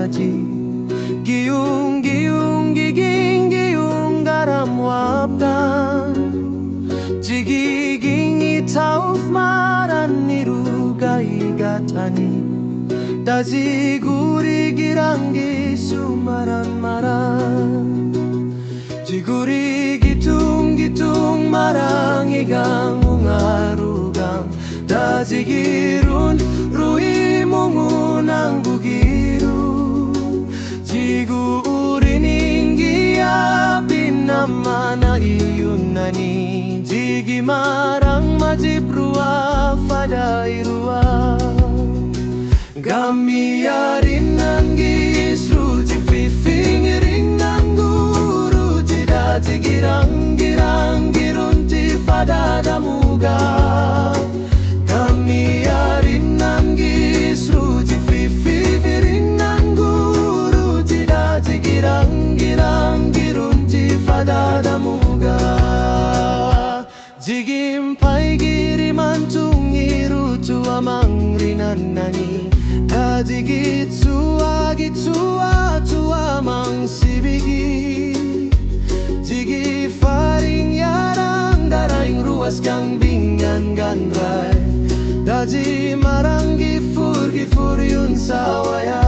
daji Giung giung giging giung garam waptan Jigiging itauf maran niru gai gatani Daji guri girangi sumaran maran Jiguri gitung gitung marang igang ungarugang Daji girun rui mungunang bugiru Jiguri ninggia pinamana iyunani Jigi marang majibrua Fada irua Gamiarin nanggis ruji fifing ring nangguru Jidati girang-girang girunti Fada da Muga Gamiarin nanggis ruji fifing ring nangguru Jidati girang-girang girunti Fada da Muga Jigim pai giri mantungiru tua mangrinan nani Daji gitsua tua mang sibigi Jigi faring yarang daraing ruas kang bingan ganrai Daji marang gifur yun sawaya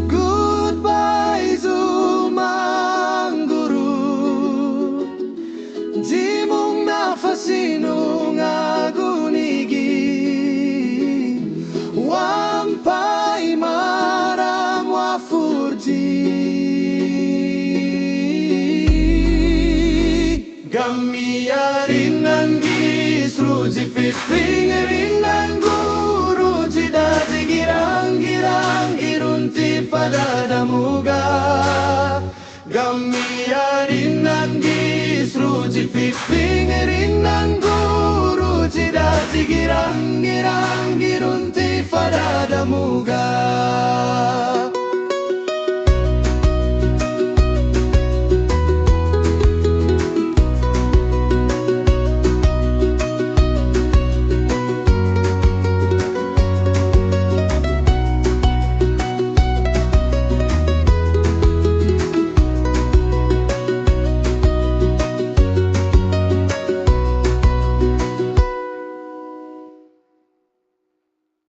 Goodbye Zumang Guru Jimong nafasinong agunigi Wampai maram wafurji Gamiarin nanggis ruji fitring ringan guru Jidati girang-girang girunti Fada da Muga Gamiarin nanggis ruji fitring ringan guru Jidati girang-girang girunti Fada da Muga